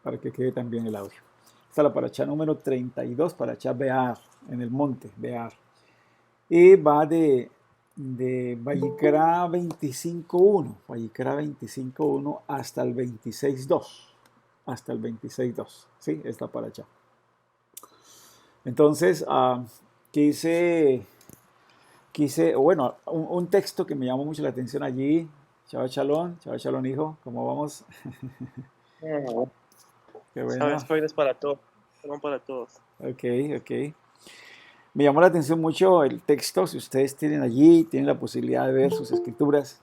para que quede también el audio. Esta es la paracha número 32, paracha Bear, en el monte, Bear. Y va de Vayikra 25.1, Vayikra 25.1 hasta el 26.2, hasta el 26.2, ¿sí? Esta paracha. Entonces, quise, bueno, un texto que me llamó mucho la atención allí. Chava Chalón, hijo, ¿cómo vamos? No, Qué bueno, sabes que hoy es para todos, no para todos. ok, ok. Me llamó la atención mucho el texto, si ustedes tienen allí, tienen la posibilidad de ver sus escrituras,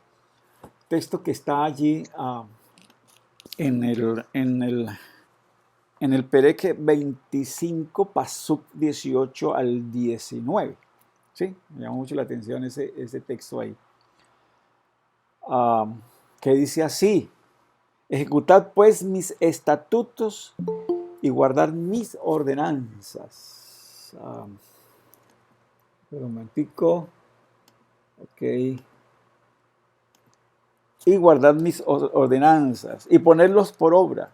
texto que está allí en el Pereke 25, Pasuk 18 al 19. ¿Sí? Me llamó mucho la atención ese texto ahí. Que dice así: ejecutad pues mis estatutos y guardar mis ordenanzas. Un momentico. Ok. Y guardad mis ordenanzas y ponerlos por obra.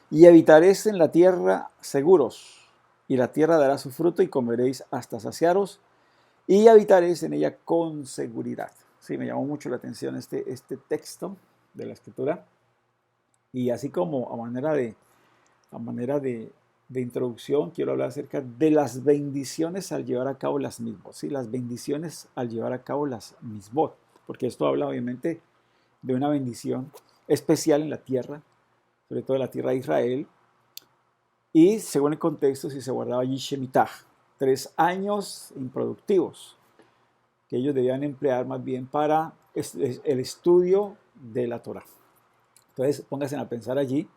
Y habitaréis en la tierra seguros. Y la tierra dará su fruto y comeréis hasta saciaros. Y habitaréis en ella con seguridad. Sí, me llamó mucho la atención este texto de la escritura. Y así como a manera de introducción, quiero hablar acerca de las bendiciones al llevar a cabo las mismas. ¿Sí? Las bendiciones al llevar a cabo las mismos. Porque esto habla obviamente de una bendición especial en la tierra, sobre todo en la tierra de Israel. Y según el contexto, si se guardaba allí Shemitah, 3 años improductivos, que ellos debían emplear más bien para el estudio de la Torah. Entonces, pónganse a pensar allí,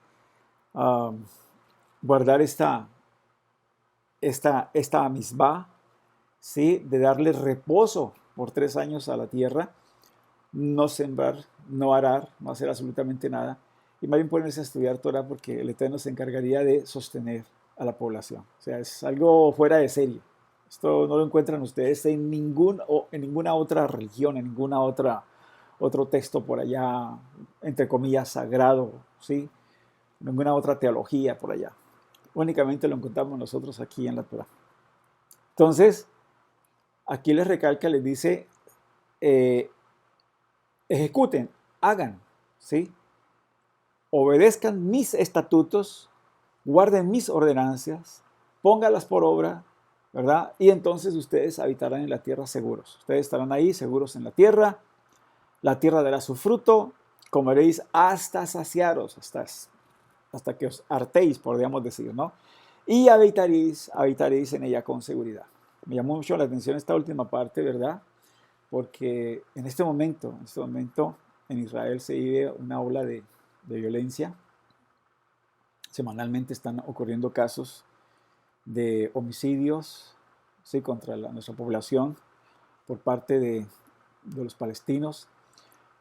guardar esta misbah, ¿sí? De darle reposo por 3 años a la tierra, no sembrar, no arar, no hacer absolutamente nada, y más bien ponerse a estudiar Torah porque el Eterno se encargaría de sostener a la población. O sea, es algo fuera de serie. Esto no lo encuentran ustedes en ninguna otra religión, en ninguna otro texto por allá, entre comillas, sagrado, ¿sí? Ninguna otra teología por allá. Únicamente lo encontramos nosotros aquí en la Torah. Entonces, aquí les recalca, les dice, eh, ejecuten, hagan, ¿sí? Obedezcan mis estatutos, guarden mis ordenanzas, póngalas por obra, ¿verdad? Y entonces ustedes habitarán en la tierra seguros. Ustedes estarán ahí seguros en la tierra dará su fruto, comeréis hasta saciaros, hasta que os hartéis, podríamos decir, ¿no? Y habitaréis en ella con seguridad. Me llamó mucho la atención esta última parte, ¿verdad? Porque en este momento en Israel se vive una ola de violencia. Semanalmente están ocurriendo casos de homicidios, ¿sí? Contra nuestra población por parte de los palestinos.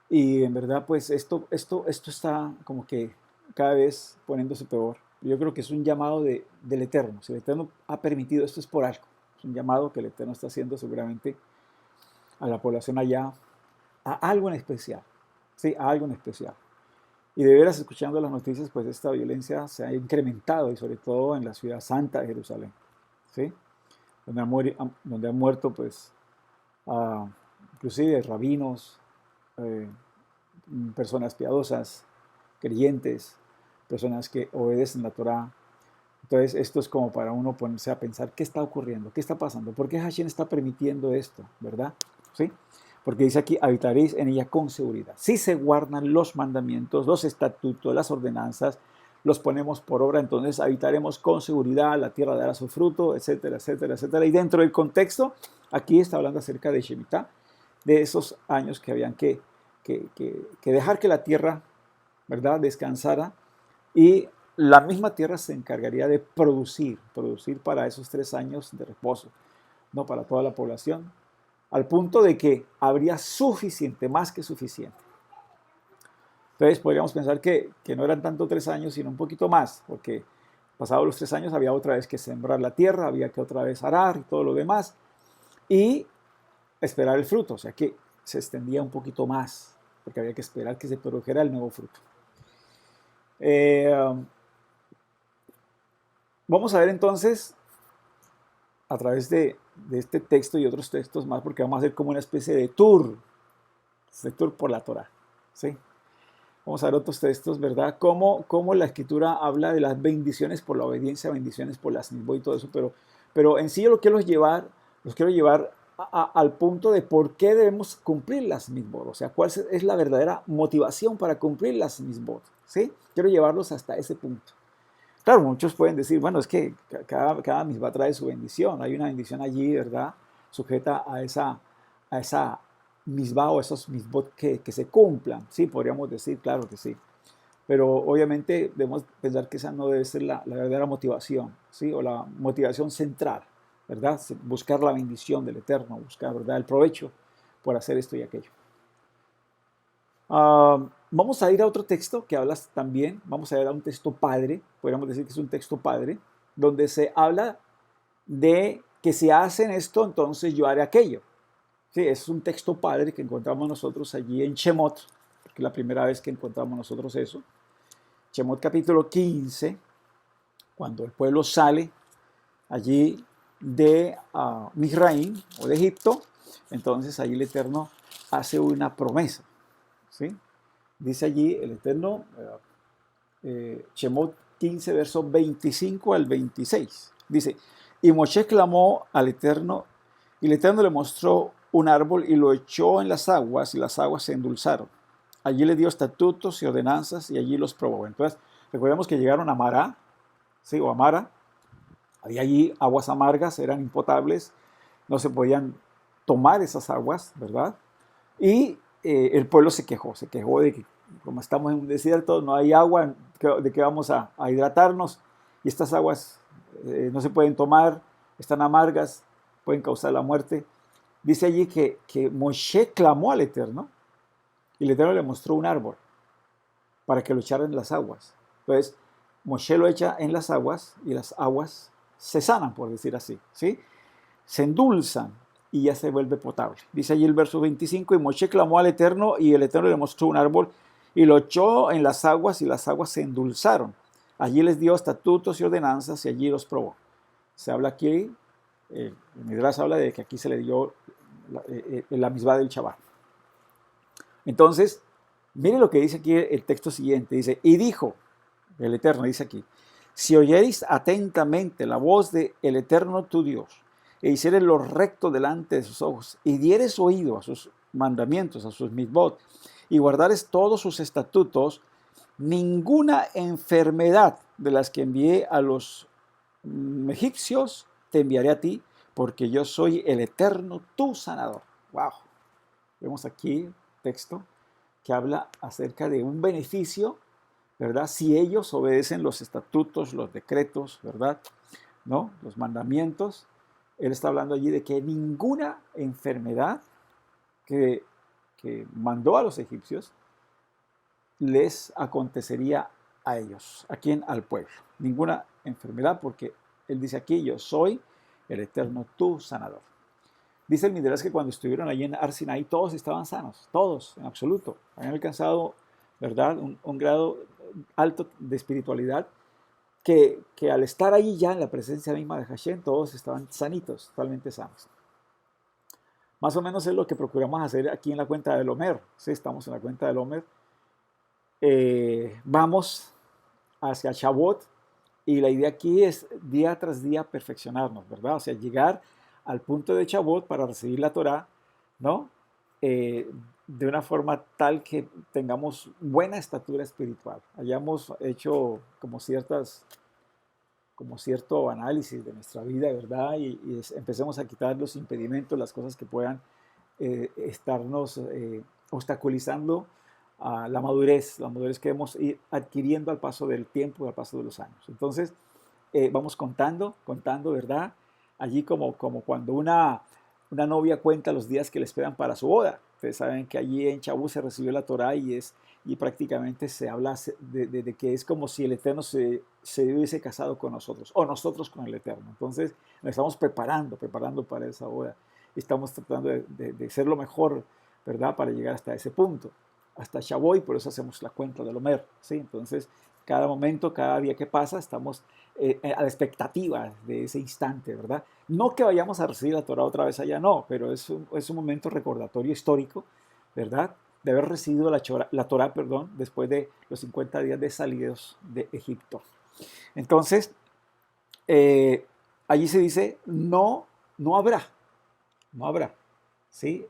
Y en verdad, pues esto está como que cada vez poniéndose peor. Yo creo que es un llamado del Eterno. Si el Eterno ha permitido esto es por algo. Es un llamado que el Eterno está haciendo seguramente a la población allá, a algo en especial. Sí, a algo en especial. Y de veras, escuchando las noticias, pues esta violencia se ha incrementado y sobre todo en la ciudad santa de Jerusalén, ¿sí? Donde han muerto, pues, inclusive rabinos, eh, personas piadosas, creyentes, personas que obedecen la Torá. Entonces, esto es como para uno ponerse a pensar, ¿qué está ocurriendo? ¿Qué está pasando? ¿Por qué Hashem está permitiendo esto? ¿Verdad? ¿Sí? Porque dice aquí, habitaréis en ella con seguridad. Si se guardan los mandamientos, los estatutos, las ordenanzas, los ponemos por obra, entonces habitaremos con seguridad, la tierra dará su fruto, etcétera, etcétera, etcétera. Y dentro del contexto, aquí está hablando acerca de Shemitah, de esos años que habían que dejar que la tierra, ¿verdad?, descansara, y la misma tierra se encargaría de producir para esos 3 años de reposo, ¿no? Para toda la población, al punto de que habría suficiente, más que suficiente. Entonces podríamos pensar que no eran tanto 3 años, sino un poquito más, porque pasados los 3 años había otra vez que sembrar la tierra, había que otra vez arar y todo lo demás, y esperar el fruto, o sea que se extendía un poquito más, porque había que esperar que se produjera el nuevo fruto. Vamos a ver entonces, a través de este texto y otros textos más, porque vamos a hacer como una especie de tour por la Torah, ¿sí? Vamos a ver otros textos, ¿verdad? Cómo la escritura habla de las bendiciones por la obediencia, bendiciones por las misbot y todo eso, pero en sí yo los quiero llevar al punto de por qué debemos cumplir las misbot, o sea, cuál es la verdadera motivación para cumplir las misbot, ¿sí? Quiero llevarlos hasta ese punto. Claro, muchos pueden decir, bueno, es que cada misbah trae su bendición, hay una bendición allí, ¿verdad? Sujeta a esa misbah o esos misbot que se cumplan, sí, podríamos decir, claro que sí. Pero obviamente debemos pensar que esa no debe ser la verdadera motivación, ¿sí? O la motivación central, ¿verdad? Buscar la bendición del Eterno, buscar, ¿verdad? El provecho por hacer esto y aquello. Vamos a ir a otro texto que habla también, vamos a ir a un texto padre, podríamos decir que es un texto padre, donde se habla de que si hacen esto, entonces yo haré aquello. Sí, es un texto padre que encontramos nosotros allí en Shemot, que es la primera vez que encontramos nosotros eso. Shemot capítulo 15, cuando el pueblo sale allí de Misraim o de Egipto, entonces allí el Eterno hace una promesa, ¿sí? Dice allí el Eterno, Shemot 15, versos 25 al 26. Dice, y Moshe clamó al Eterno, y el Eterno le mostró un árbol y lo echó en las aguas, y las aguas se endulzaron. Allí le dio estatutos y ordenanzas, y allí los probó. Entonces, recordemos que llegaron a Mará, ¿sí? O a Mara. Había allí aguas amargas, eran impotables, no se podían tomar esas aguas, ¿verdad? Y el pueblo se quejó de que como estamos en un desierto, no hay agua, de que vamos a hidratarnos, y estas aguas no se pueden tomar, están amargas, pueden causar la muerte. Dice allí que Moshe clamó al Eterno, y el Eterno le mostró un árbol para que lo echara en las aguas. Entonces, Moshe lo echa en las aguas, y las aguas se sanan, por decir así, ¿sí? Se endulzan y ya se vuelve potable. Dice allí el verso 25, y Moshe clamó al Eterno, y el Eterno le mostró un árbol y lo echó en las aguas, y las aguas se endulzaron. Allí les dio estatutos y ordenanzas, y allí los probó. Se habla aquí, Midrash habla de que aquí se le dio la misma del Shabbat. Entonces, mire lo que dice aquí el texto siguiente. Dice, y dijo, el Eterno dice aquí, si oyereis atentamente la voz del Eterno tu Dios, e hicieres lo recto delante de sus ojos, y dieres oído a sus mandamientos, a sus mitzvot, y guardares todos sus estatutos, ninguna enfermedad de las que envié a los egipcios te enviaré a ti, porque yo soy el Eterno tu sanador. Wow. Vemos aquí texto que habla acerca de un beneficio, ¿verdad? Si ellos obedecen los estatutos, los decretos, ¿verdad? ¿No? Los mandamientos. Él está hablando allí de que ninguna enfermedad que, que mandó a los egipcios les acontecería a ellos. ¿A quién? Al pueblo. Ninguna enfermedad, porque él dice aquí, yo soy el Eterno tu sanador. Dice el Midrash que cuando estuvieron allí en Har Sinai todos estaban sanos, todos, en absoluto. Habían alcanzado, ¿verdad?, un grado alto de espiritualidad que al estar ahí ya en la presencia misma de Hashem, todos estaban sanitos, totalmente sanos. Más o menos es lo que procuramos hacer aquí en la cuenta del Omer. Sí, estamos en la cuenta del Omer. Vamos hacia Shavuot, y la idea aquí es día tras día perfeccionarnos, ¿verdad? O sea, llegar al punto de Shavuot para recibir la Torá, ¿no? De una forma tal que tengamos buena estatura espiritual. Hayamos hecho como cierto análisis de nuestra vida, ¿verdad? Y empecemos a quitar los impedimentos, las cosas que puedan estarnos obstaculizando a la madurez que debemos ir adquiriendo al paso del tiempo y al paso de los años. Entonces, vamos contando, ¿verdad? Allí como cuando una novia cuenta los días que le esperan para su boda. Ustedes saben que allí en Chabú se recibió la Torá, y prácticamente se habla de que es como si el Eterno se hubiese casado con nosotros, o nosotros con el Eterno. Entonces nos estamos preparando para esa boda. Estamos tratando de ser lo mejor, ¿verdad? Para llegar hasta ese punto, hasta Shavuot, y por eso hacemos la cuenta del Omer, ¿sí? Entonces Cada momento, cada día que pasa, estamos a la expectativa de ese instante, ¿verdad? No que vayamos a recibir la Torah otra vez allá, no, pero es un momento recordatorio histórico, ¿verdad? De haber recibido la Torah, perdón, después de los 50 días de salidos de Egipto. Entonces, allí se dice, no, no habrá, ¿sí?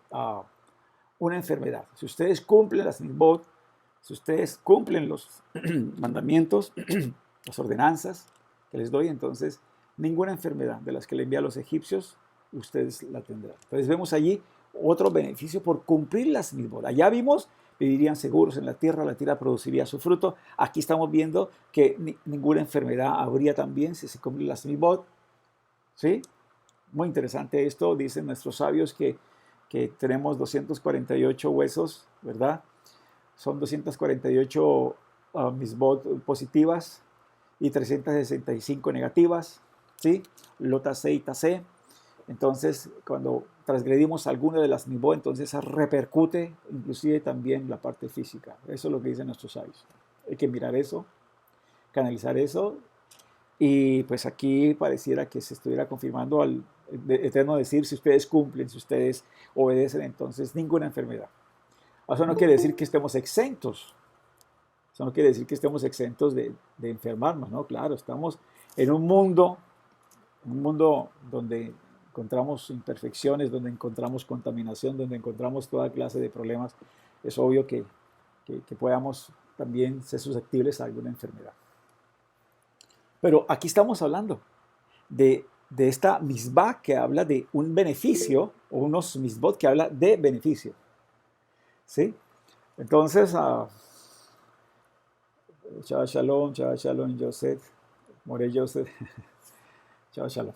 Una enfermedad. Si ustedes cumplen las mitzvot, si ustedes cumplen los mandamientos, las ordenanzas que les doy, entonces ninguna enfermedad de las que le envía a los egipcios, ustedes la tendrán. Entonces vemos allí otro beneficio por cumplir las mitzvot. Allá vimos, vivirían seguros en la tierra produciría su fruto. Aquí estamos viendo que ninguna enfermedad habría también si se cumplen las mitzvot. ¿Sí? Muy interesante esto, dicen nuestros sabios que tenemos 248 huesos, ¿verdad? Son 248 misbot positivas y 365 negativas, ¿sí? Lota C y Tase. Entonces, cuando transgredimos alguna de las misbot, entonces esa repercute inclusive también la parte física. Eso es lo que dicen nuestros sabios. Hay que mirar eso, canalizar eso. Y pues aquí pareciera que se estuviera confirmando al Eterno decir, si ustedes cumplen, si ustedes obedecen, entonces ninguna enfermedad. Eso no quiere decir que estemos exentos. Eso no quiere decir que estemos exentos de enfermarnos, ¿no? Claro, estamos en un mundo donde encontramos imperfecciones, donde encontramos contaminación, donde encontramos toda clase de problemas. Es obvio que podamos también ser susceptibles a alguna enfermedad. Pero aquí estamos hablando de esta misbah que habla de un beneficio, o unos misbot que habla de beneficio. ¿Sí? Entonces, Shabbat Shalom, Joseph, More Joseph, Shabbat Shalom.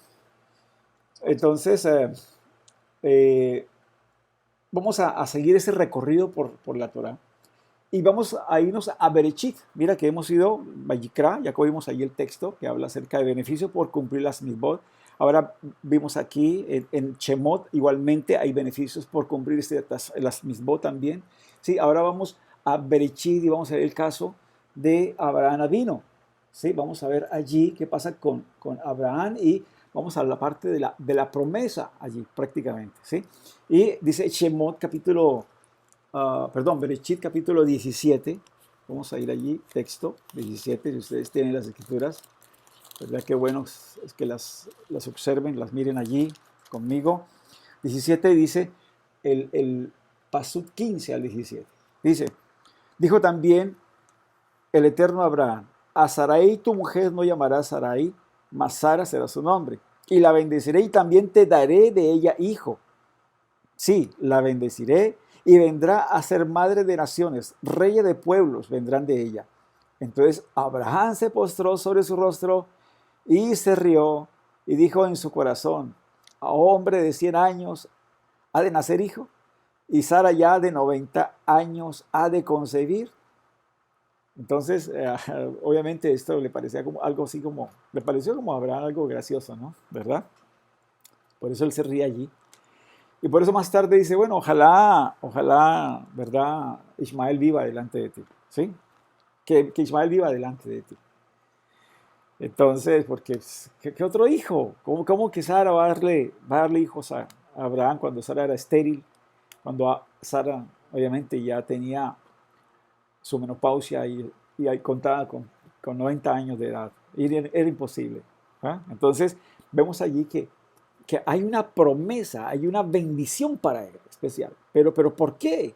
Entonces, vamos a seguir ese recorrido por la Torah. Y vamos a irnos a Berechit. Mira que hemos ido, Vayikra, ya vimos ahí el texto que habla acerca de beneficio por cumplir las mitzvot. Ahora vimos aquí en Shemot, igualmente hay beneficios por cumplir las mitzvot también. Sí, ahora vamos a Berechit y vamos a ver el caso de Abraham Avino. Sí, vamos a ver allí qué pasa con Abraham y vamos a la parte de la promesa allí prácticamente. ¿Sí? Y dice Shemot capítulo... Bereshit capítulo 17, vamos a ir allí, texto 17, si ustedes tienen las escrituras, verdad que bueno es que las observen, las miren allí conmigo. 17 dice el pasuk 15 al 17, dice, dijo también el eterno Abraham, a Sarai tu mujer no llamarás Sarai, mas Sara será su nombre, y la bendeciré y también te daré de ella hijo. Sí, la bendeciré y vendrá a ser madre de naciones, reyes de pueblos vendrán de ella. Entonces Abraham se postró sobre su rostro y se rió y dijo en su corazón, a hombre de 100 años ha de nacer hijo y Sara ya de 90 años ha de concebir. Entonces, obviamente esto le parecía como algo así como, le pareció como a Abraham algo gracioso, ¿no? ¿Verdad? Por eso él se ríe allí. Y por eso más tarde dice, bueno, ojalá, ¿verdad? Ismael viva delante de ti, ¿sí? Que Ismael viva delante de ti. Entonces, porque, ¿qué otro hijo? ¿Cómo que Sara va a darle hijos a Abraham cuando Sara era estéril? Cuando Sara, obviamente, ya tenía su menopausia y contaba con 90 años de edad. Y era imposible. ¿Ah? Entonces, vemos allí que hay una promesa, hay una bendición para él especial. Pero ¿por qué?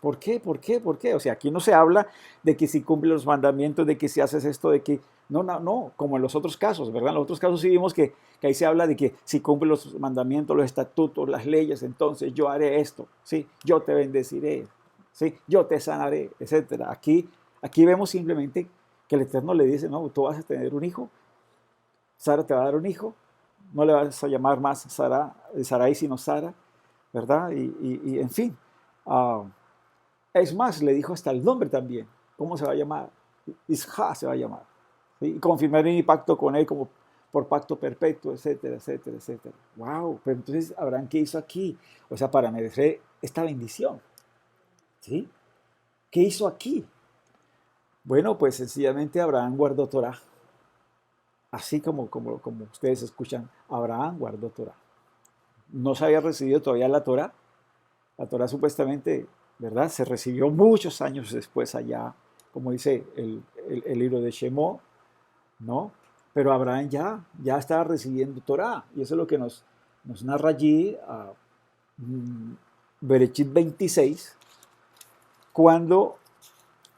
¿Por qué? ¿Por qué? ¿Por qué? O sea, aquí no se habla de que si cumples los mandamientos, de que si haces esto, de que... No, como en los otros casos, ¿verdad? En los otros casos sí vimos que ahí se habla de que si cumples los mandamientos, los estatutos, las leyes, entonces yo haré esto, ¿sí? Yo te bendeciré, ¿sí? Yo te sanaré, etc. Aquí vemos simplemente que el Eterno le dice, no, tú vas a tener un hijo, Sara te va a dar un hijo, no le vas a llamar más Sarai, sino Sara, ¿verdad? Y en fin, es más, le dijo hasta el nombre también, ¿cómo se va a llamar? Isha se va a llamar, ¿sí? Y confirmaré mi pacto con él como por pacto perpetuo, etcétera, etcétera, etcétera. Wow, pero entonces Abraham, ¿qué hizo aquí? O sea, para merecer esta bendición, ¿sí? ¿Qué hizo aquí? Bueno, pues sencillamente Abraham guardó Torah. Así como ustedes escuchan, Abraham guardó Torah. No se había recibido todavía la Torah. La Torah supuestamente, ¿verdad? Se recibió muchos años después allá, como dice el libro de Shemó, ¿no? Pero Abraham ya estaba recibiendo Torah. Y eso es lo que nos narra allí Berechit 26, cuando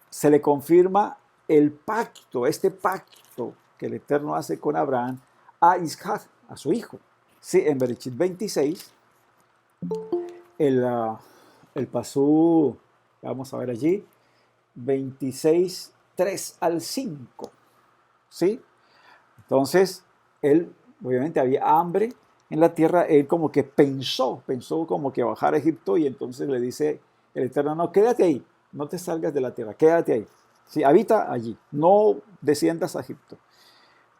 se le confirma el pacto, este pacto que el Eterno hace con Abraham a Isaac, a su hijo. Sí, en Berechit 26, el pasú, vamos a ver allí, 26, 3 al 5. ¿Sí? Entonces, él, obviamente había hambre en la tierra, él como que pensó como que bajar a Egipto y entonces le dice el Eterno, no, quédate ahí, no te salgas de la tierra, quédate ahí. Sí, habita allí, no desciendas a Egipto.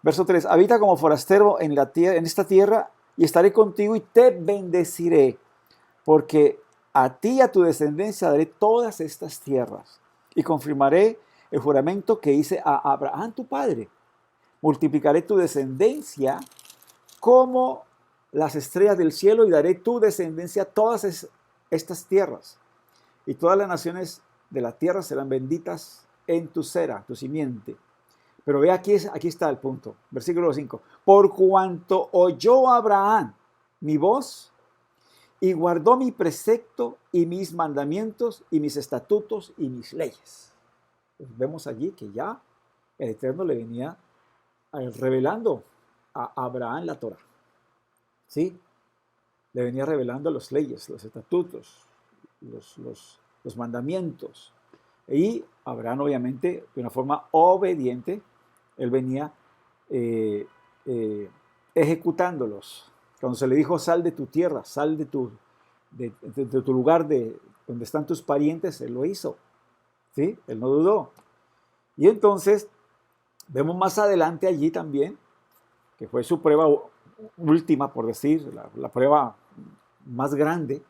Verso 3, habita como forastero en esta tierra y estaré contigo y te bendeciré, porque a ti y a tu descendencia daré todas estas tierras y confirmaré el juramento que hice a Abraham tu padre. Multiplicaré tu descendencia como las estrellas del cielo y daré tu descendencia a todas estas tierras. Y todas las naciones de la tierra serán benditas en tu cera, tu simiente. Pero ve aquí está el punto. Versículo 5. Por cuanto oyó Abraham mi voz y guardó mi precepto y mis mandamientos y mis estatutos y mis leyes. Pues vemos allí que ya el Eterno le venía revelando a Abraham la Torah. ¿Sí? Le venía revelando las leyes, los estatutos, los mandamientos. Y Abraham, obviamente, de una forma obediente, él venía ejecutándolos. Cuando se le dijo, sal de tu tierra, sal de tu lugar donde están tus parientes, él lo hizo. ¿Sí? Él no dudó. Y entonces, vemos más adelante allí también, que fue su prueba última, por decir, la prueba más grande,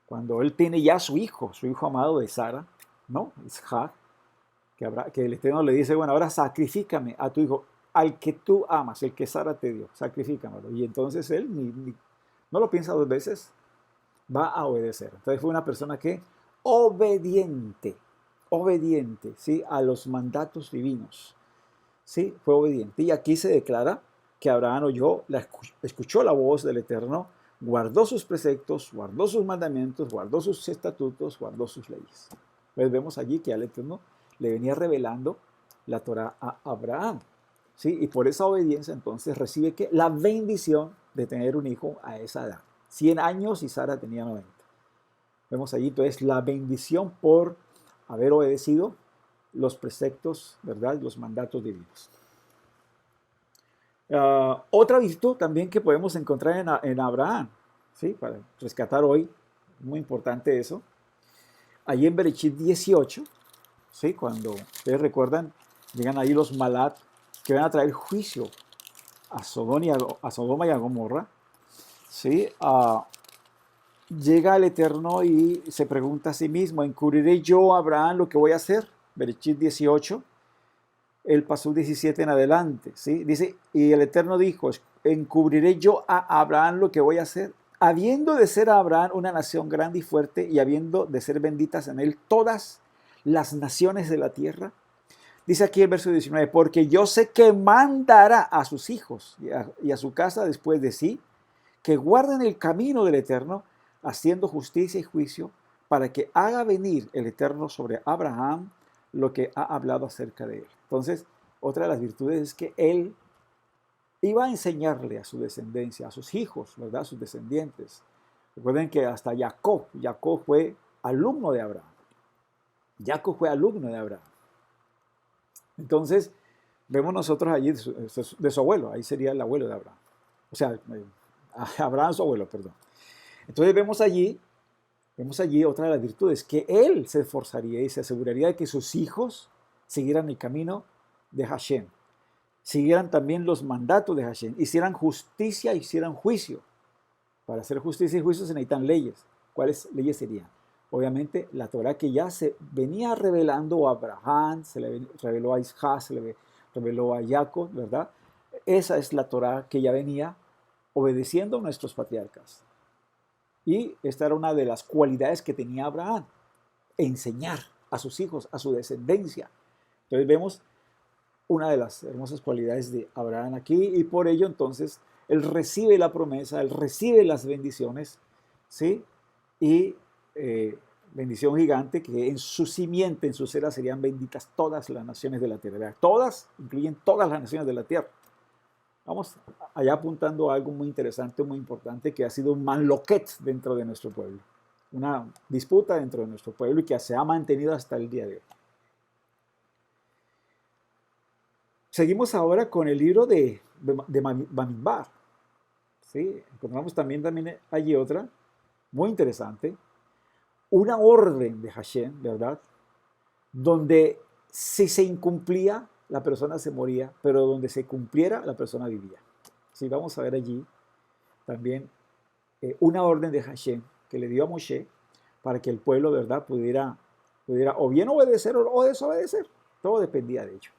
cuando él tiene ya su hijo amado de Sara, ¿no? Isaac, que el Eterno le dice, bueno, ahora sacrifícame a tu hijo, al que tú amas, el que Sara te dio, sacrifícamelo. Y entonces él no lo piensa dos veces, va a obedecer. Entonces fue una persona que obediente, ¿sí? A los mandatos divinos. ¿Sí? Fue obediente. Y aquí se declara que Abraham escuchó la voz del Eterno, guardó sus preceptos, guardó sus mandamientos, guardó sus estatutos, guardó sus leyes. Entonces vemos allí que al Eterno le venía revelando la Torah a Abraham. ¿Sí? Y por esa obediencia entonces recibe que la bendición de tener un hijo a esa edad. 100 años y Sara tenía 90. Vemos allí entonces la bendición por haber obedecido los preceptos, ¿verdad? Los mandatos divinos. Otra virtud también que podemos encontrar en Abraham, ¿sí? Para rescatar hoy, muy importante eso. Allí en Berechit 18, ¿sí? Cuando ustedes recuerdan, llegan ahí los Malat que van a traer juicio a Sodoma y a Gomorra, ¿sí? Llega el Eterno y se pregunta a sí mismo, ¿encubriré yo a Abraham lo que voy a hacer? Berechit 18, el pasú 17 en adelante, ¿sí? Dice, y el Eterno dijo, encubriré yo a Abraham lo que voy a hacer, habiendo de ser a Abraham una nación grande y fuerte, y habiendo de ser benditas en él todas las naciones de la tierra. Dice aquí el verso 19, porque yo sé que mandará a sus hijos y a su casa después de sí, que guarden el camino del Eterno, haciendo justicia y juicio, para que haga venir el Eterno sobre Abraham lo que ha hablado acerca de él. Entonces, otra de las virtudes es que él iba a enseñarle a su descendencia, a sus hijos, ¿verdad? A sus descendientes. Recuerden que hasta Jacob fue alumno de Abraham. Jacob fue alumno de Abraham. Entonces, vemos nosotros allí de su abuelo, ahí sería el abuelo de Abraham. O sea, Abraham su abuelo, perdón. Entonces vemos allí otra de las virtudes, que él se esforzaría y se aseguraría de que sus hijos siguieran el camino de Hashem, siguieran también los mandatos de Hashem, hicieran justicia, hicieran juicio. Para hacer justicia y juicio se necesitan leyes. ¿Cuáles leyes serían? obviamente la Torah que ya se venía revelando a Abraham, se le reveló a Isaac, se le reveló a Jacob, ¿verdad? Esa es la Torah que ya venía obedeciendo a nuestros patriarcas. Y esta era una de las cualidades que tenía Abraham, enseñar a sus hijos, a su descendencia. Entonces vemos una de las hermosas cualidades de Abraham aquí, y por ello entonces él recibe la promesa, él recibe las bendiciones, ¿sí? Y bendición gigante, que en su simiente, en su cera serían benditas todas las naciones de la tierra. Todas, incluyen todas las naciones de la tierra. Vamos allá apuntando a algo muy interesante, muy importante, que ha sido un manloquet dentro de nuestro pueblo. Una disputa dentro de nuestro pueblo y que se ha mantenido hasta el día de hoy. Seguimos ahora con el libro de Bamidbar. ¿Sí? Encontramos también allí otra, muy interesante, una orden de Hashem, ¿verdad? Donde si se incumplía, la persona se moría, pero donde se cumpliera, la persona vivía. Sí, vamos a ver allí también una orden de Hashem que le dio a Moshe para que el pueblo, ¿verdad?, pudiera o bien obedecer o desobedecer. Todo dependía de ello.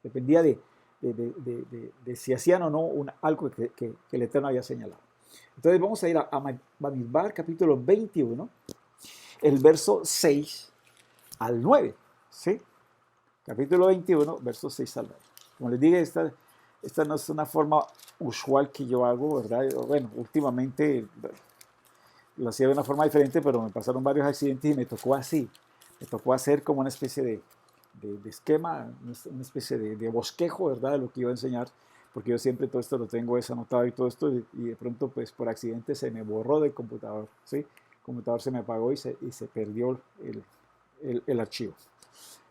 Dependía de si hacían o no algo que el Eterno había señalado. Entonces vamos a ir a Bamidbar, capítulo 21, el verso 6 al 9. ¿Sí? Capítulo 21, versos 6 al 9. Como les dije, esta no es una forma usual que yo hago, ¿verdad? Bueno, últimamente lo hacía de una forma diferente, pero me pasaron varios accidentes y me tocó así. Me tocó hacer como una especie de esquema, una especie de bosquejo, ¿verdad? De lo que iba a enseñar, porque yo siempre todo esto lo tengo anotado y todo esto, y de pronto, pues por accidente se me borró del computador, ¿sí? El computador se me apagó y se perdió el archivo.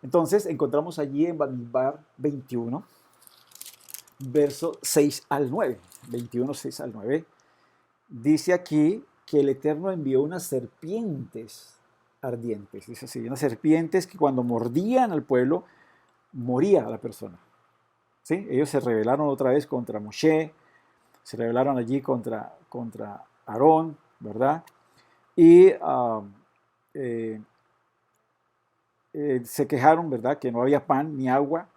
Entonces, encontramos allí en Bamidbar 21, verso 6 al 9. 21, 6 al 9. Dice aquí que el Eterno envió unas serpientes ardientes. Dice así, unas serpientes que cuando mordían al pueblo, moría la persona. ¿Sí? Ellos se rebelaron otra vez contra Moshe, se rebelaron allí contra Aarón, ¿verdad? Y se quejaron, ¿verdad?, que no había pan ni agua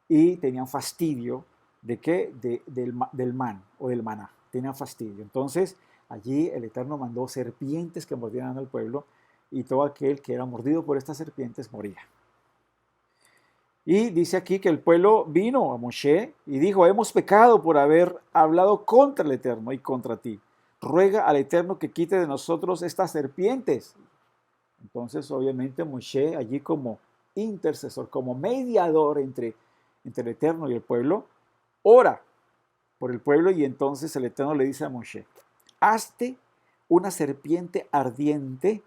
y tenían fastidio ¿de qué? Del man o del maná. Tenían fastidio. Entonces, allí el Eterno mandó serpientes que mordieran al pueblo y todo aquel que era mordido por estas serpientes moría. Y dice aquí que el pueblo vino a Moshe y dijo, hemos pecado por haber hablado contra el Eterno y contra ti. Ruega al Eterno que quite de nosotros estas serpientes. Entonces, obviamente, Moshe allí como intercesor, como mediador entre el Eterno y el pueblo, ora por el pueblo y entonces el Eterno le dice a Moshe, hazte una serpiente ardiente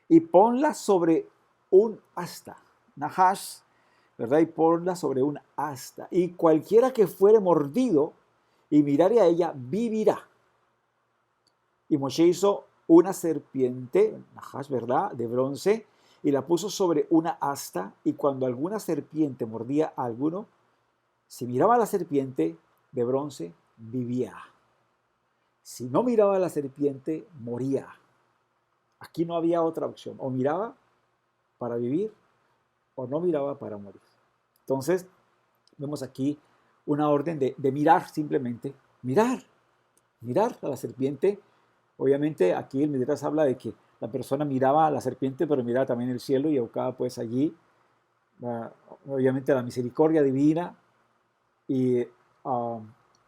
y ponla sobre un asta, nahash, ¿verdad? Y ponla sobre un asta. Y cualquiera que fuere mordido y mirare a ella, vivirá. Y Moshe hizo una serpiente, nahash, ¿verdad?, de bronce, y la puso sobre una asta, y cuando alguna serpiente mordía a alguno, si miraba a la serpiente de bronce, vivía. Si no miraba a la serpiente, moría. Aquí no había otra opción. O miraba para vivir, o no miraba para morir. Entonces, vemos aquí una orden de mirar simplemente. Mirar a la serpiente. Obviamente aquí el Midrash habla de que la persona miraba a la serpiente, pero miraba también el cielo y buscaba pues allí, obviamente la misericordia divina y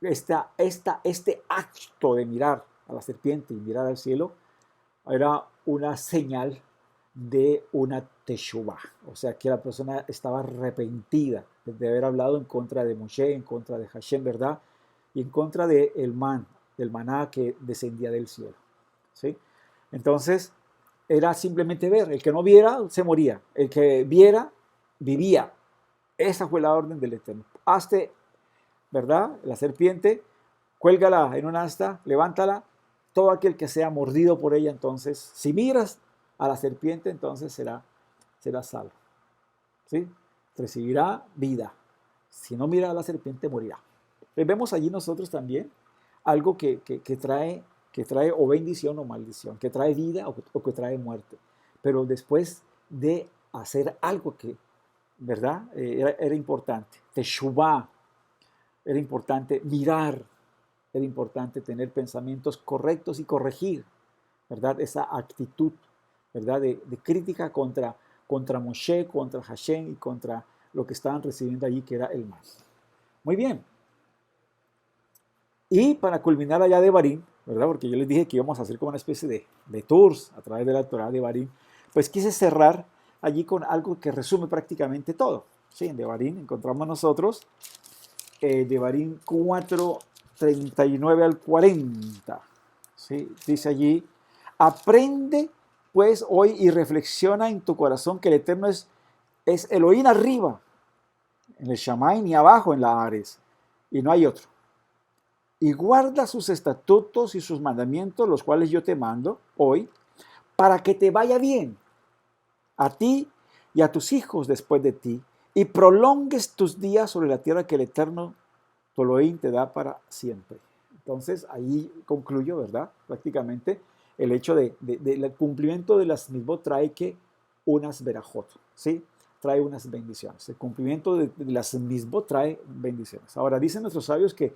este acto de mirar a la serpiente y mirar al cielo era una señal de una teshuvah, o sea que la persona estaba arrepentida de haber hablado en contra de Moshe, en contra de Hashem, ¿verdad? Y en contra del maná que descendía del cielo, ¿sí? Entonces era simplemente ver, el que no viera se moría, el que viera vivía. Esa fue la orden del Eterno. Hazte, ¿verdad?, la serpiente, cuélgala en un asta, levántala, todo aquel que sea mordido por ella, entonces, si miras a la serpiente, entonces será salvo, ¿sí? Recibirá vida. Si no mira a la serpiente, morirá. Vemos allí nosotros también algo que trae o bendición o maldición, que trae vida o que trae muerte. pero después de hacer algo que, ¿verdad? Era importante. Teshuvá, era importante mirar, era importante tener pensamientos correctos y corregir, ¿verdad? Esa actitud, ¿verdad? De crítica contra Moshe, contra Hashem y contra lo que estaban recibiendo allí, que era el mal. Muy bien. Y para culminar allá de Barín, ¿verdad? Porque yo les dije que íbamos a hacer como una especie de tours a través de la Torá de Barín, pues quise cerrar allí con algo que resume prácticamente todo. Sí, en Devarim encontramos nosotros Devarim 4, 39 al 40. ¿Sí? Dice allí, aprende pues hoy y reflexiona en tu corazón que el Eterno es Elohim arriba, en el Shammai, ni abajo en la Ares, y no hay otro. Y guarda sus estatutos y sus mandamientos, los cuales yo te mando hoy, para que te vaya bien a ti y a tus hijos después de ti, y prolongues tus días sobre la tierra que el Eterno tu Elohim te da para siempre. Entonces ahí concluyo, ¿verdad? Prácticamente el hecho del cumplimiento de las mitzvot trae que unas verajot, ¿sí? Trae unas bendiciones. El cumplimiento de las mitzvot trae bendiciones. Ahora, dicen nuestros sabios que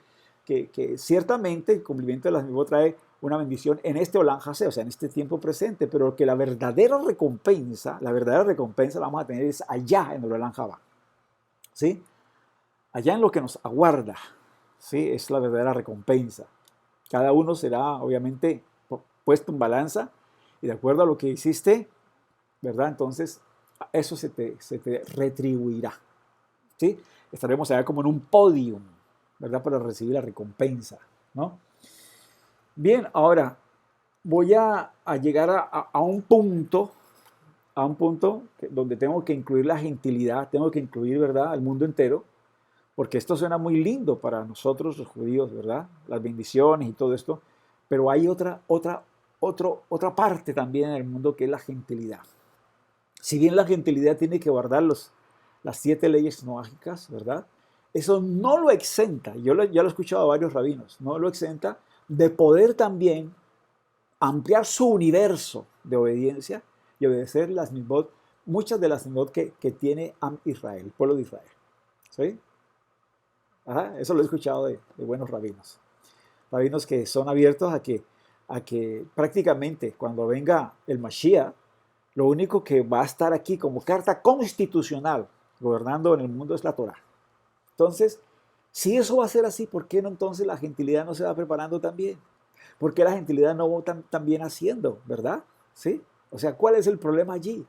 ciertamente el cumplimiento de las mitzvot trae una bendición en este Olam Hasé, o sea, en este tiempo presente, pero que la verdadera recompensa la vamos a tener es allá en el Olam Habá, ¿sí? Allá en lo que nos aguarda, ¿sí? Es la verdadera recompensa. Cada uno será, obviamente, puesto en balanza y de acuerdo a lo que hiciste, ¿verdad? Entonces, eso se te retribuirá, ¿sí? Estaremos allá como en un podium, ¿verdad? Para recibir la recompensa, ¿no? Bien, ahora voy a llegar a un punto, donde tengo que incluir la gentilidad, tengo que incluir, ¿verdad?, al mundo entero, porque esto suena muy lindo para nosotros los judíos, ¿verdad? Las bendiciones y todo esto, pero hay otra otra parte también en el mundo que es la gentilidad. Si bien la gentilidad tiene que guardar las 7 leyes noágicas, ¿verdad? Eso no lo exenta, ya lo he escuchado a varios rabinos, no lo exenta de poder también ampliar su universo de obediencia y obedecer las mitzvot, muchas de las mitzvot que tiene Am Israel, el pueblo de Israel. ¿Sí? Ajá, eso lo he escuchado de buenos rabinos. Rabinos que son abiertos a que prácticamente cuando venga el Mashiach, lo único que va a estar aquí como carta constitucional gobernando en el mundo es la Torah. Entonces, si eso va a ser así, ¿por qué no entonces la gentilidad no se va preparando también? ¿Por qué la gentilidad no va tan bien haciendo, verdad? ¿Sí? O sea, ¿cuál es el problema allí?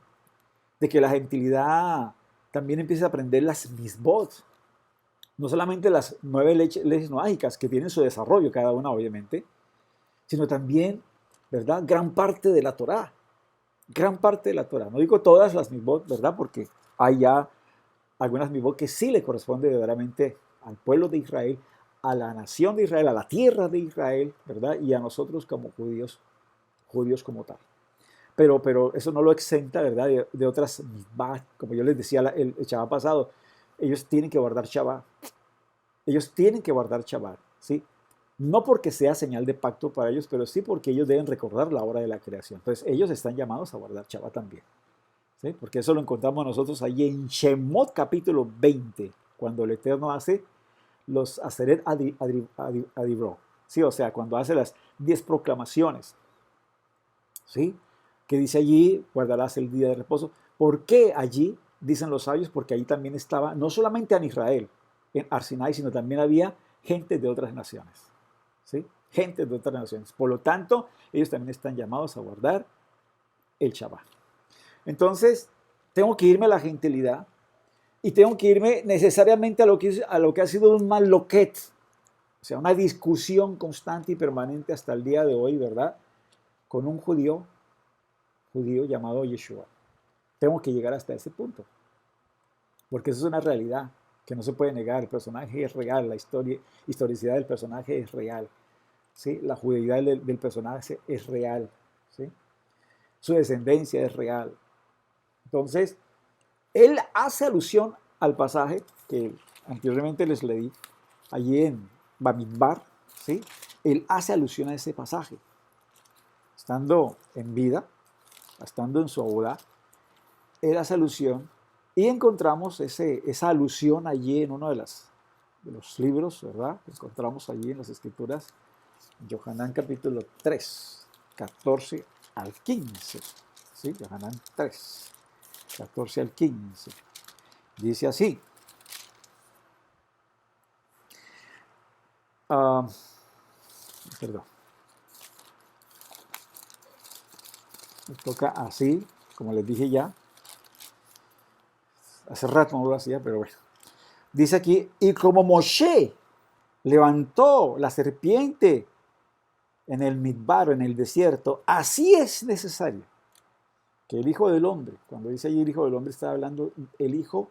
De que la gentilidad también empiece a aprender las misbot, no solamente las 9 leyes noágicas que tienen su desarrollo cada una, obviamente, sino también, ¿verdad? Gran parte de la Torá. Gran parte de la Torá. No digo todas las misbot, ¿verdad? Porque hay ya algunas misbot que sí le corresponde verdaderamente al pueblo de Israel, a la nación de Israel, a la tierra de Israel, ¿verdad? Y a nosotros como judíos como tal. Pero eso no lo exenta, ¿verdad? De otras misbot, como yo les decía el Shabbat pasado, ellos tienen que guardar Shabbat. Ellos tienen que guardar Shabbat, ¿sí? No porque sea señal de pacto para ellos, pero sí porque ellos deben recordar la hora de la creación. Entonces, ellos están llamados a guardar Shabbat también, ¿sí? Porque eso lo encontramos nosotros ahí en Shemot capítulo 20, cuando el Eterno hace los Aseret Adibro, ¿sí? O sea, cuando hace las 10 proclamaciones, ¿sí? Que dice allí, guardarás el día de reposo. ¿Por qué allí? Dicen los sabios, porque allí también estaba, no solamente en Israel, en Arsinai, sino también había gente de otras naciones, ¿sí? Gente de otras naciones. Por lo tanto, ellos también están llamados a guardar el Shabbat. Entonces, tengo que irme a la gentilidad y tengo que irme necesariamente a lo que ha sido un maloquet, o sea, una discusión constante y permanente hasta el día de hoy, ¿verdad? Con un judío llamado Yeshua. Tengo que llegar hasta ese punto, porque eso es una realidad que no se puede negar. El personaje es real, la historicidad del personaje es real, ¿sí? La judeidad del personaje es real, ¿sí? Su descendencia es real. Entonces, él hace alusión al pasaje que anteriormente les leí allí en Bamidbar, ¿sí? Él hace alusión a ese pasaje. Estando en vida, estando en su boda, era esa alusión, y encontramos esa alusión allí en uno de los libros, ¿verdad? Encontramos allí en las Escrituras, Yohanan capítulo 3, 14 al 15. ¿Sí? Yohanan 3, 14 al 15. Dice así. Perdón. Me toca así, como les dije ya. Hace rato no lo hacía, pero bueno. Dice aquí, y como Moshe levantó la serpiente en el Midbar, en el desierto, así es necesario que el Hijo del Hombre, cuando dice allí el Hijo del Hombre, está hablando el Hijo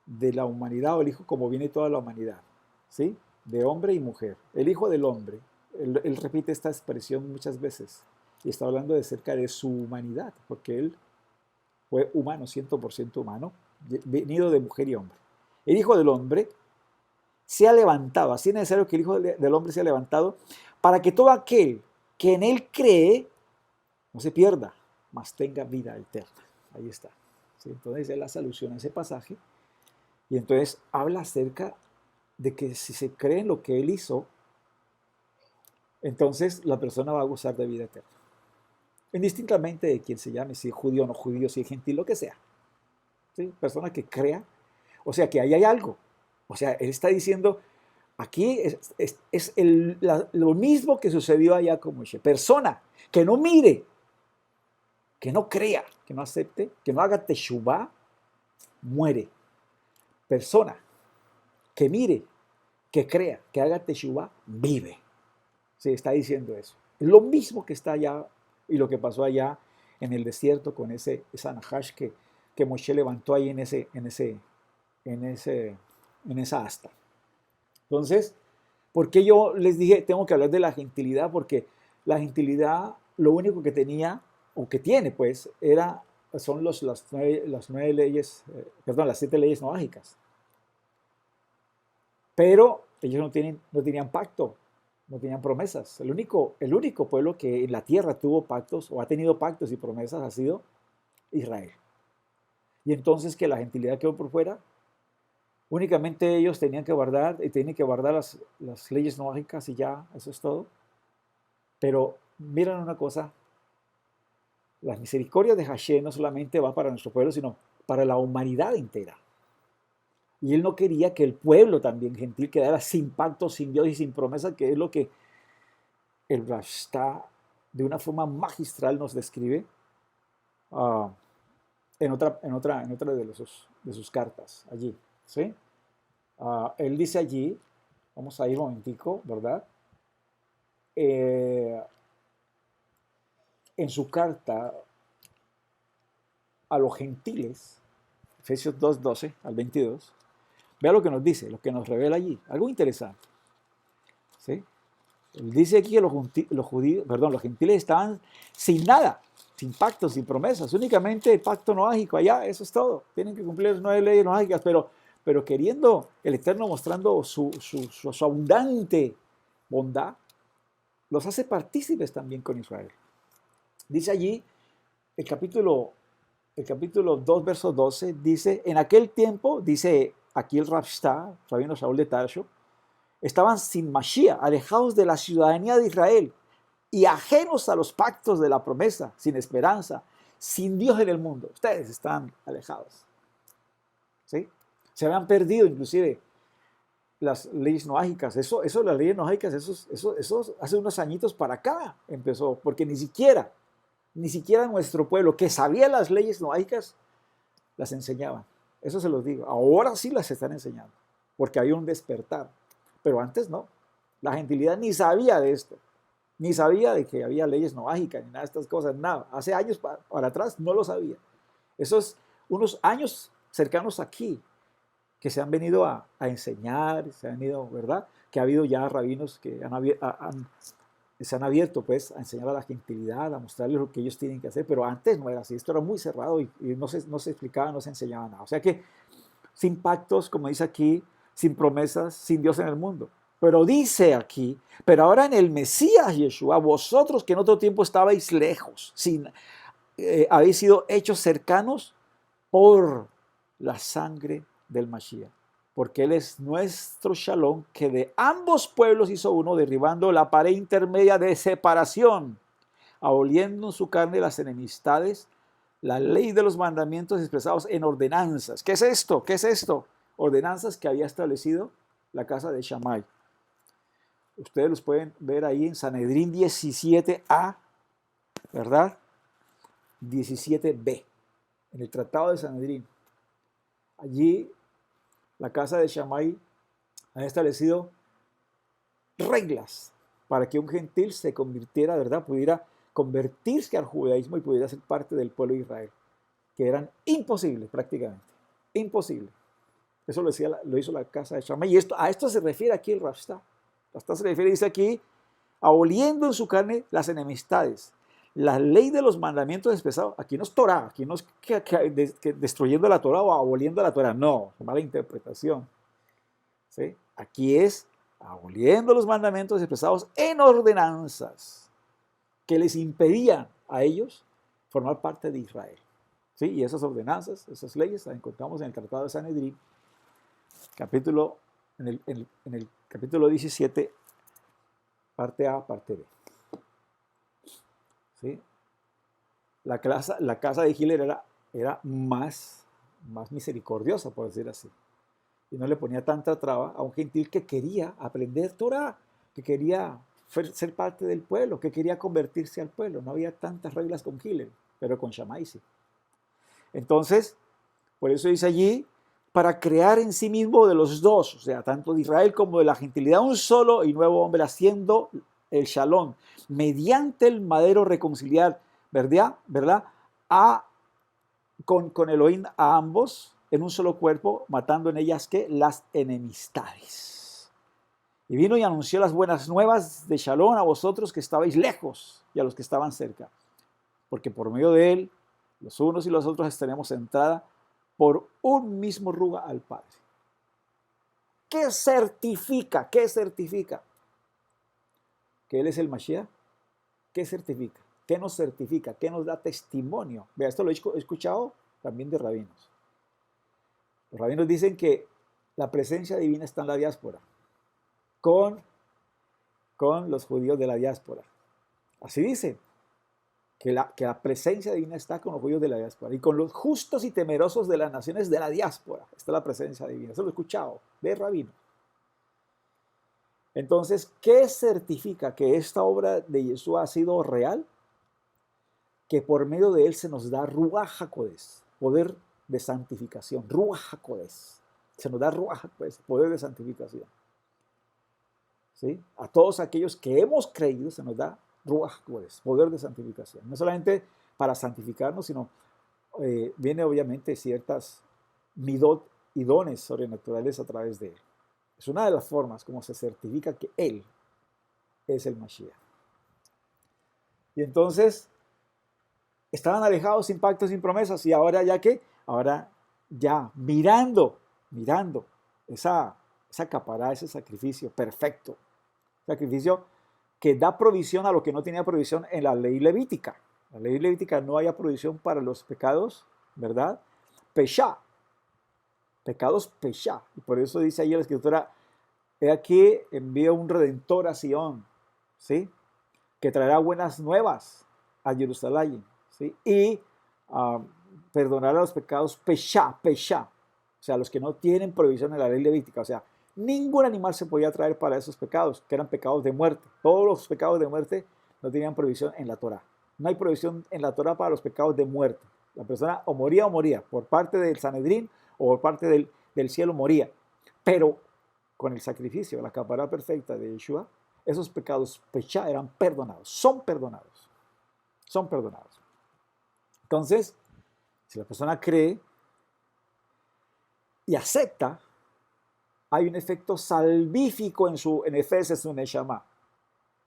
de la humanidad, o el Hijo como viene toda la humanidad, ¿sí? De hombre y mujer. El Hijo del Hombre, él repite esta expresión muchas veces, y está hablando de cerca de su humanidad, porque él fue humano, 100% humano, venido de mujer y hombre. El Hijo del Hombre se ha levantado, así es necesario que el Hijo del Hombre sea levantado, para que todo aquel que en él cree no se pierda, mas tenga vida eterna. Ahí está. ¿Sí? Entonces él hace alusión a ese pasaje, y entonces habla acerca de que si se cree en lo que él hizo, entonces la persona va a gozar de vida eterna. Indistintamente de quién se llame, si es judío o no judío, si es gentil, lo que sea. ¿Sí? Persona que crea, o sea que ahí hay algo. O sea, él está diciendo, aquí es lo mismo que sucedió allá con Moshe. Persona que no mire, que no crea, que no acepte, que no haga teshuvá, muere. Persona que mire, que crea, que haga teshuvá, vive. Se está diciendo eso. Es lo mismo que está allá y lo que pasó allá en el desierto con esa nahash que Moshe levantó ahí en esa asta. Entonces, ¿por qué yo les dije tengo que hablar de la gentilidad? Porque la gentilidad, lo único que tenía, o que tiene, pues, son las 9 leyes, las 7 leyes noágicas. Pero ellos no tenían pacto, no tenían promesas. El único pueblo que en la tierra tuvo pactos o ha tenido pactos y promesas ha sido Israel. Y entonces que la gentilidad quedó por fuera. Únicamente ellos tenían que guardar las leyes noágicas y ya, eso es todo. Pero miren una cosa, la misericordia de Hashem no solamente va para nuestro pueblo, sino para la humanidad entera. Y él no quería que el pueblo también gentil quedara sin pacto, sin Dios y sin promesa, que es lo que el Rashta de una forma magistral nos describe en otra de sus cartas allí. ¿Sí? Él dice allí, vamos a ir un momentico, ¿verdad? En su carta a los gentiles, Efesios 2:12 al 22, vea lo que nos dice, lo que nos revela allí, algo interesante. ¿Sí? Él dice aquí que los gentiles estaban sin nada, sin pactos, sin promesas, únicamente el pacto noágico, allá, eso es todo. Tienen que cumplir las 9 leyes noágicas, pero queriendo el Eterno mostrando su abundante bondad, los hace partícipes también con Israel. Dice allí, el capítulo 2, verso 12, dice, en aquel tiempo, dice aquí el Rashta, Rabino Shaul de Tarsho, estaban sin Mashiach, alejados de la ciudadanía de Israel y ajenos a los pactos de la promesa, sin esperanza, sin Dios en el mundo. Ustedes están alejados. ¿Sí? Se habían perdido inclusive las leyes noágicas. Eso las leyes noágicas, eso hace unos añitos para acá empezó, porque ni siquiera nuestro pueblo que sabía las leyes noágicas las enseñaban. Eso se los digo. Ahora sí las están enseñando, porque había un despertar. Pero antes no. La gentilidad ni sabía de esto. Ni sabía de que había leyes noágicas, ni nada de estas cosas, nada. Hace años para atrás no lo sabía. Esos unos años cercanos aquí, que se han venido a enseñar, se han venido, ¿verdad? Que ha habido ya rabinos que se han abierto pues a enseñar a la gentilidad, a mostrarles lo que ellos tienen que hacer, pero antes no era así, esto era muy cerrado y no se explicaba, no se enseñaba nada. O sea que sin pactos, como dice aquí, sin promesas, sin Dios en el mundo. Pero dice aquí, pero ahora en el Mesías Yeshua, vosotros que en otro tiempo estabais lejos, sin habéis sido hechos cercanos por la sangre del Mashiach, porque Él es nuestro Shalom, que de ambos pueblos hizo uno, derribando la pared intermedia de separación, aboliendo en su carne las enemistades, la ley de los mandamientos expresados en ordenanzas. ¿Qué es esto? ¿Qué es esto? Ordenanzas que había establecido la casa de Shammai. Ustedes los pueden ver ahí en Sanedrín 17a, ¿verdad? 17b, en el Tratado de Sanedrín. Allí la casa de Shammai ha establecido reglas para que un gentil se convirtiera, ¿verdad? Pudiera convertirse al judaísmo y pudiera ser parte del pueblo de Israel, que eran imposibles prácticamente, imposible. Eso lo hizo la casa de Shammai. Y a esto se refiere aquí el Rafstad. Rafstad se refiere, dice aquí, aboliendo en su carne las enemistades. La ley de los mandamientos expresados, aquí no es Torah, aquí no es que destruyendo la Torah o aboliendo la Torah, no, mala interpretación. ¿Sí? Aquí es aboliendo los mandamientos expresados en ordenanzas que les impedían a ellos formar parte de Israel. ¿Sí? Y esas ordenanzas, esas leyes, las encontramos en el Tratado de Sanedrín, en el capítulo 17, parte A, parte B. ¿Sí? La casa de Hitler era más misericordiosa, por decir así. Y no le ponía tanta traba a un gentil que quería aprender Torah, que quería ser parte del pueblo, que quería convertirse al pueblo. No había tantas reglas con Hitler, pero con Shammai sí. Entonces, por eso dice allí, para crear en sí mismo de los dos, o sea, tanto de Israel como de la gentilidad, un solo y nuevo hombre, haciendo el shalom, mediante el madero reconciliar, ¿verdad? Con Elohim a ambos en un solo cuerpo, matando en ellas ¿qué? Las enemistades. Y vino y anunció las buenas nuevas de shalom a vosotros que estabais lejos y a los que estaban cerca, porque por medio de él, los unos y los otros tenemos entrada por un mismo ruga al Padre. ¿Qué certifica? ¿Qué certifica? ¿Que Él es el Mashiach? ¿Qué certifica? ¿Qué nos certifica? ¿Qué nos da testimonio? Vea, esto lo he escuchado también de rabinos. Los rabinos dicen que la presencia divina está en la diáspora, con los judíos de la diáspora. Así dice, que la presencia divina está con los judíos de la diáspora y con los justos y temerosos de las naciones de la diáspora. Está la presencia divina. Eso lo he escuchado de rabinos. Entonces, ¿qué certifica que esta obra de Yeshua ha sido real? Que por medio de él se nos da Ruach HaKodesh, poder de santificación. Ruach HaKodesh. Se nos da Ruach HaKodesh, poder de santificación. ¿Sí? A todos aquellos que hemos creído se nos da Ruach HaKodesh, poder de santificación. No solamente para santificarnos, sino viene obviamente ciertas midot y dones sobrenaturales a través de él. Es una de las formas como se certifica que él es el Mashiach. Y entonces estaban alejados sin pactos, sin promesas, y ahora ya mirando esa capará, ese sacrificio perfecto, sacrificio que da provisión a lo que no tenía provisión en la ley levítica. La ley levítica no había provisión para los pecados, ¿verdad? Peshá, pecados peshá. Y por eso dice ahí la escritura, he aquí envío un redentor a Sion, ¿sí? Que traerá buenas nuevas a Jerusalén, ¿sí? Y perdonará los pecados peshá, o sea, los que no tienen provisión en la ley levítica, o sea, ningún animal se podía traer para esos pecados, que eran pecados de muerte. Todos los pecados de muerte no tenían provisión en la Torá. No hay provisión en la Torá para los pecados de muerte. La persona o moría, por parte del Sanedrín o por parte del cielo moría. Pero con el sacrificio, la capará perfecta de Yeshua, esos pecados pechá eran perdonados, son perdonados. Entonces, si la persona cree y acepta, hay un efecto salvífico en su neshama,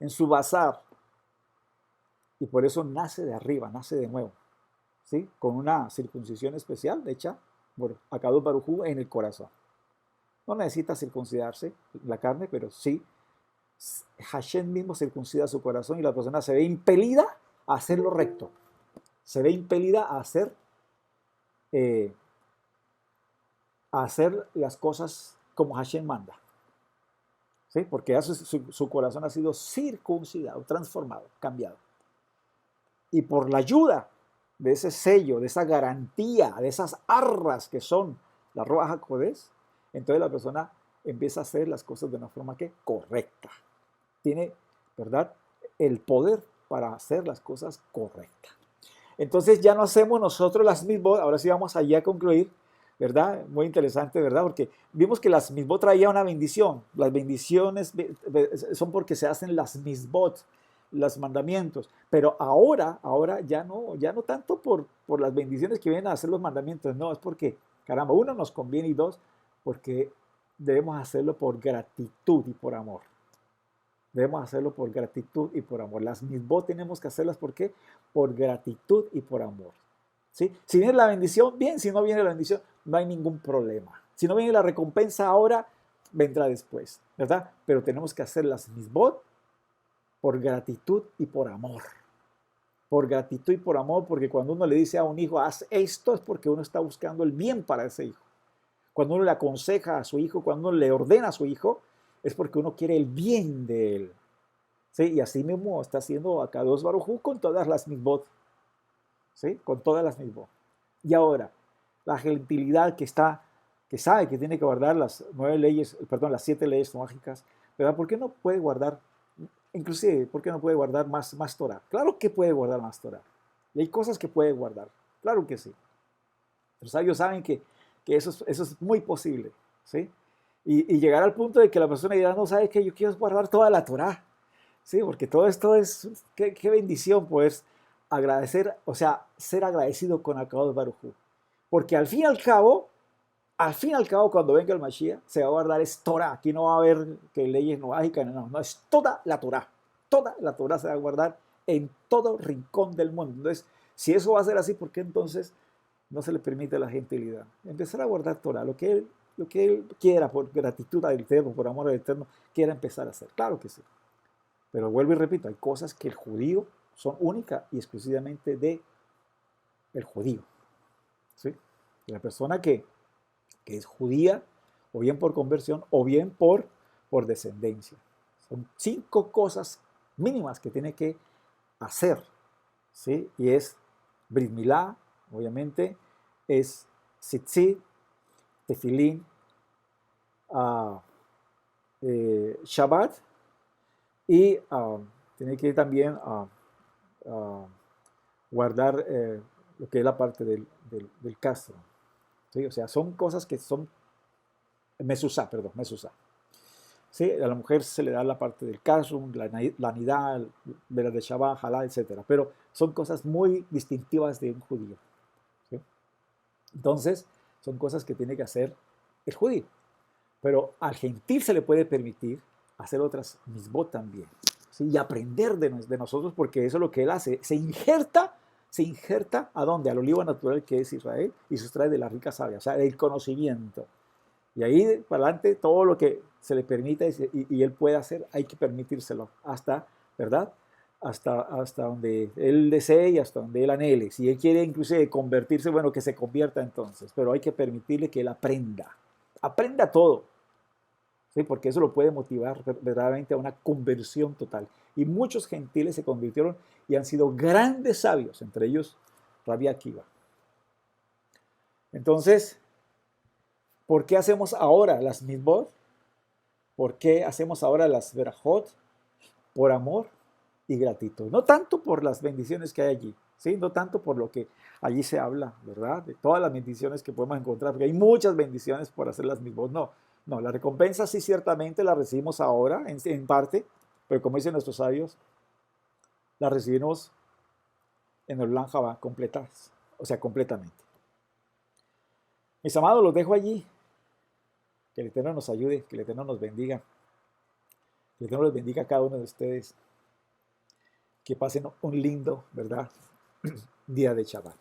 en su basar. Y por eso nace de arriba, nace de nuevo, ¿sí? Con una circuncisión especial hecha por Akadosh Baruj Hu en el corazón. No necesita circuncidarse la carne, pero sí, Hashem mismo circuncida su corazón y la persona se ve impelida a hacerlo recto. se ve impelida a hacer las cosas como Hashem manda. ¿Sí? Porque ya su corazón ha sido circuncidado, transformado, cambiado. Y por la ayuda de ese sello, de esa garantía, de esas arras que son la Ruach HaKodesh, entonces la persona empieza a hacer las cosas de una forma que correcta. Tiene, ¿verdad?, el poder para hacer las cosas correctas. Entonces ya no hacemos nosotros las mismas, ahora sí vamos allá a concluir, ¿verdad? Muy interesante, ¿verdad? Porque vimos que las misbot traía una bendición. Las bendiciones son porque se hacen las misbot, los mandamientos. Pero ahora ya no tanto por las bendiciones que vienen a hacer los mandamientos, no, es porque, caramba, uno, nos conviene y dos, porque debemos hacerlo por gratitud y por amor. Debemos hacerlo por gratitud y por amor. Las misbot tenemos que hacerlas, ¿por qué? Por gratitud y por amor. ¿Sí? Si viene la bendición, bien. Si no viene la bendición, no hay ningún problema. Si no viene la recompensa ahora, vendrá después, ¿verdad? Pero tenemos que hacer las misbot por gratitud y por amor. Por gratitud y por amor, porque cuando uno le dice a un hijo, haz esto, es porque uno está buscando el bien para ese hijo. Cuando uno le aconseja a su hijo, cuando uno le ordena a su hijo, es porque uno quiere el bien de él. ¿Sí? Y así mismo está haciendo Akadosh Baruj Hu con todas las misbot. ¿Sí? Con todas las misbot. Y ahora, la gentilidad que sabe que tiene que guardar las 7 leyes mágicas, ¿verdad? ¿Por qué no puede guardar, inclusive, por qué no puede guardar más Torah? Claro que puede guardar más Torah. Y hay cosas que puede guardar. Claro que sí. Los sabios saben que eso es muy posible. ¿Sí? Y llegar al punto de que la persona dirá, no, sabe que yo quiero guardar toda la Torah. Sí, porque todo esto es, qué bendición poder agradecer, o sea, ser agradecido con Akadosh Baruj Hu. Porque al fin y al cabo, cuando venga el Mashiach, se va a guardar es Torah. Aquí no va a haber que leyes noágicas, no, es toda la Torah. Toda la Torah se va a guardar en todo rincón del mundo. Entonces, si eso va a ser así, ¿por qué entonces no se le permite la gentilidad? Empezar a guardar Torah, lo que él quiera, por gratitud al Eterno, por amor al Eterno, quiera empezar a hacer. Claro que sí. Pero vuelvo y repito, hay cosas que el judío son únicas y exclusivamente de el judío. ¿Sí? La persona que es judía, o bien por conversión, o bien por descendencia. Son 5 cosas mínimas que tiene que hacer. ¿Sí? Y es Brit Milá, obviamente, es Tzitzit, Tefilín, Shabbat, y tiene que también guardar lo que es la parte del castro. ¿Sí? O sea, son cosas que son mesuzá. ¿Sí? A la mujer se le da la parte del castro, la nidá, velas de Shabbat, halá, etc. Pero son cosas muy distintivas de un judío. ¿Sí? Entonces, son cosas que tiene que hacer el judío. Pero al gentil se le puede permitir hacer otras misbot también. ¿Sí? Y aprender de nosotros, porque eso es lo que él hace. Se injerta ¿a dónde? Al olivo natural que es Israel, y se extrae de la rica savia, o sea, del conocimiento. Y ahí para adelante todo lo que se le permita y él puede hacer, hay que permitírselo hasta, ¿verdad? Hasta donde él desee y hasta donde él anhele. Si él quiere inclusive convertirse, bueno, que se convierta entonces, pero hay que permitirle que él aprenda todo. ¿Sí? Porque eso lo puede motivar verdaderamente a una conversión total. Y muchos gentiles se convirtieron y han sido grandes sabios, entre ellos Rabbi Akiva. Entonces, ¿por qué hacemos ahora las misbot? ¿Por qué hacemos ahora las verajot? Por amor y gratitud. No tanto por las bendiciones que hay allí, ¿sí? No tanto por lo que allí se habla, ¿verdad? De todas las bendiciones que podemos encontrar, porque hay muchas bendiciones por hacer las misbot. No, la recompensa sí ciertamente la recibimos ahora, en parte, pero como dicen nuestros sabios, la recibimos en el Olam Jabá completas, o sea, completamente. Mis amados, los dejo allí. Que el Eterno nos ayude, que el Eterno nos bendiga. Que el Eterno les bendiga a cada uno de ustedes. Que pasen un lindo, ¿verdad?, día de Shabbat.